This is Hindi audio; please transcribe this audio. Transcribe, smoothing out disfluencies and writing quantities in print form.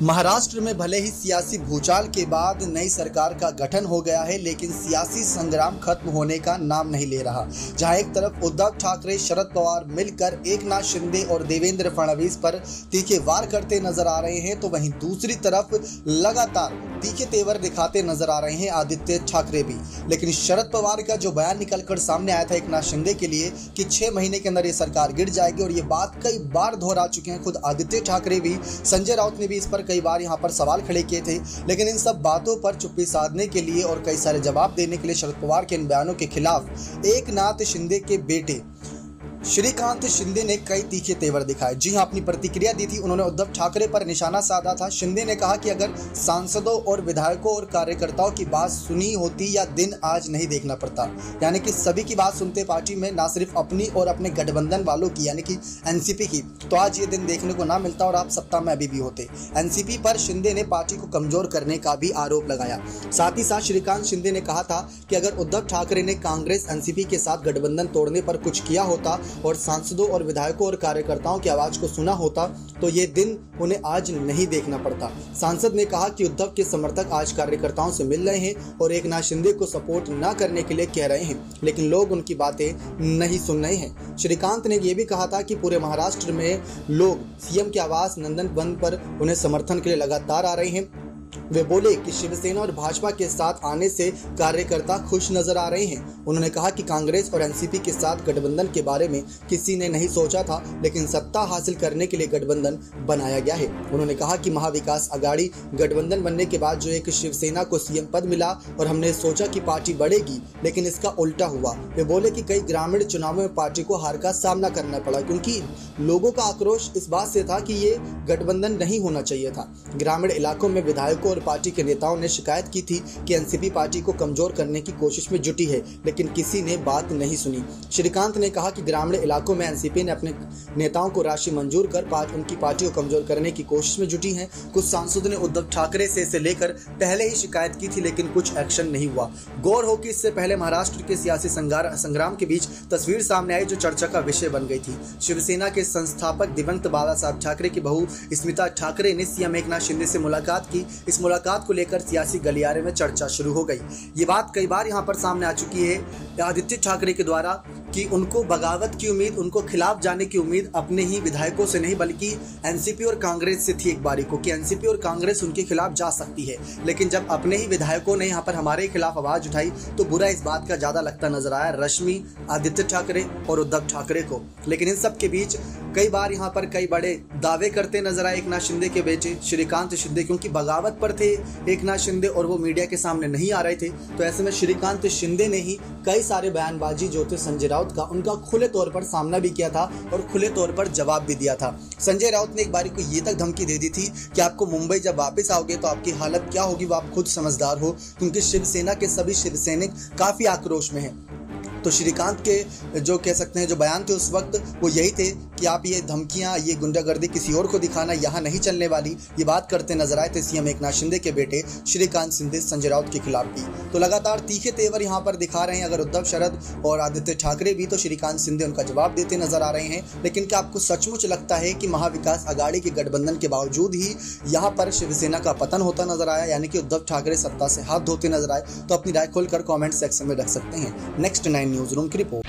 महाराष्ट्र में भले ही सियासी भूचाल के बाद नई सरकार का गठन हो गया है, लेकिन सियासी संग्राम खत्म होने का नाम नहीं ले रहा। जहां एक तरफ उद्धव ठाकरे, शरद पवार मिलकर एकनाथ शिंदे और देवेंद्र फडणवीस पर तीखे वार करते नजर आ रहे हैं, तो वहीं दूसरी तरफ लगातार तीखे तेवर दिखाते नजर आ रहे हैं आदित्य ठाकरे भी। लेकिन शरद पवार का जो बयान निकलकर सामने आया था एकनाथ शिंदे के लिए कि 6 महीने के अंदर ये सरकार गिर जाएगी, और ये बात कई बार दोहरा चुके हैं खुद आदित्य ठाकरे भी, संजय राउत ने भी इस पर कई बार यहां पर सवाल खड़े किए थे। लेकिन इन सब बातों पर चुप्पी साधने के लिए और कई सारे जवाब देने के लिए शरद पवार के इन बयानों के खिलाफ एकनाथ शिंदे के बेटे श्रीकांत शिंदे ने कई तीखे तेवर दिखाए। जी हां, अपनी प्रतिक्रिया दी थी। उन्होंने उद्धव ठाकरे पर निशाना साधा था। शिंदे ने कहा कि अगर सांसदों और विधायकों और कार्यकर्ताओं की बात सुनी होती या दिन आज नहीं देखना पड़ता, यानी कि सभी की बात सुनते पार्टी में, ना सिर्फ अपनी और अपने गठबंधन वालों की यानी कि एनसीपी की, तो आज ये दिन देखने को ना मिलता और आप सत्ता में अभी भी होते। एनसीपी पर शिंदे ने पार्टी को कमजोर करने का भी आरोप लगाया। साथ ही साथ श्रीकांत शिंदे ने कहा था कि अगर उद्धव ठाकरे ने कांग्रेस एनसीपी के साथ गठबंधन तोड़ने पर कुछ किया होता और सांसदों और विधायकों और कार्यकर्ताओं की आवाज को सुना होता, तो ये दिन उन्हें आज नहीं देखना पड़ता। सांसद ने कहा कि उद्धव के समर्थक आज कार्यकर्ताओं से मिल रहे हैं और एकनाथ शिंदे को सपोर्ट न करने के लिए कह रहे हैं, लेकिन लोग उनकी बातें नहीं सुन रहे हैं। श्रीकांत ने यह भी कहा था कि पूरे महाराष्ट्र में लोग सीएम के आवास नंदन वन पर उन्हें समर्थन के लिए लगातार आ रहे हैं। वे बोले कि शिवसेना और भाजपा के साथ आने से कार्यकर्ता खुश नजर आ रहे हैं। उन्होंने कहा कि कांग्रेस और एनसीपी के साथ गठबंधन के बारे में किसी ने नहीं सोचा था, लेकिन सत्ता हासिल करने के लिए गठबंधन बनाया गया है। उन्होंने कहा कि महाविकास अघाड़ी गठबंधन बनने के बाद जो एक शिवसेना को सीएम पद मिला और हमने सोचा कि पार्टी बढ़ेगी, लेकिन इसका उल्टा हुआ। वे बोले कि कई ग्रामीण चुनावों में पार्टी को हार का सामना करना पड़ा, क्योंकि लोगों का आक्रोश इस बात से था कि ये गठबंधन नहीं होना चाहिए था। ग्रामीण इलाकों में विधायकों और पार्टी के नेताओं ने शिकायत की थी कि एनसीपी पार्टी को कमजोर करने की कोशिश में जुटी है, लेकिन किसी ने बात नहीं सुनी। श्रीकांत ने कहा कि ग्रामीण इलाकों में एनसीपी ने अपने नेताओं को राशि मंजूर कर उनकी पार्टी को कमजोर करने की कोशिश में जुटी है। कुछ सांसदों ने उद्धव ठाकरे से इसे लेकर पहले ही शिकायत की थी, लेकिन कुछ एक्शन नहीं हुआ। गौर हो कि इससे पहले महाराष्ट्र के सियासी संग्राम के बीच तस्वीर सामने आई जो चर्चा का विषय बन गई थी। शिवसेना के संस्थापक दिवंगत बाला साहब ठाकरे की बहू स्मिता ठाकरे ने सीएम एकनाथ शिंदे से मुलाकात की। इस मुलाकात को लेकर सियासी गलियारे में चर्चा शुरू हो गई। ये बात कई बार यहां पर सामने आ चुकी है आदित्य ठाकरे के द्वारा कि उनको बगावत की उम्मीद, उनको खिलाफ जाने की उम्मीद अपने ही विधायकों से नहीं बल्कि एनसीपी और कांग्रेस से थी एक बारी को, कि एनसीपी और कांग्रेस उनके खिलाफ जा सकती है। लेकिन जब अपने ही विधायकों ने यहाँ पर हमारे खिलाफ आवाज उठाई, तो बुरा इस बात का ज्यादा लगता नजर आया रश्मि, आदित्य ठाकरे और उद्धव ठाकरे को। लेकिन इन सब के बीच कई बार यहाँ पर कई बड़े दावे करते नजर आए एकनाथ शिंदे के बेटे श्रीकांत शिंदे, क्योंकि बगावत पर थे एकनाथ शिंदे और वो मीडिया के सामने नहीं आ रहे थे। तो ऐसे में श्रीकांत शिंदे ने ही कई सारे बयानबाजी जो थे संजय राउत का, उनका खुले तौर पर सामना भी किया था और खुले तौर पर जवाब भी दिया था। संजय राउत ने एक बारी को ये तक धमकी दे दी थी कि आपको मुंबई जब वापस आओगे तो आपकी हालत क्या होगी वो आप खुद समझदार हो, क्योंकि शिवसेना के सभी शिवसैनिक काफी आक्रोश में हैं। तो श्रीकांत के जो कह सकते हैं जो बयान थे उस वक्त वो यही थे कि आप ये धमकियां, ये गुंडागर्दी किसी और को दिखाना यहाँ नहीं चलने वाली, ये बात करते नजर आए थे सीएम एकनाथ शिंदे के बेटे श्रीकांत शिंदे संजय राउत के खिलाफ भी। तो लगातार तीखे तेवर यहाँ पर दिखा रहे हैं अगर उद्धव, शरद और आदित्य ठाकरे भी, तो श्रीकांत शिंदे उनका जवाब देते नजर आ रहे हैं। लेकिन क्या आपको सचमुच लगता है कि महाविकास अघाड़ी के गठबंधन के बावजूद ही यहाँ पर शिवसेना का पतन होता नजर आया, यानी कि उद्धव ठाकरे सत्ता से हाथ धोते नजर आए? तो अपनी राय खोलकर कॉमेंट सेक्शन में रख सकते हैं। नेक्स्ट 9 न्यूज रूम की रिपोर्ट।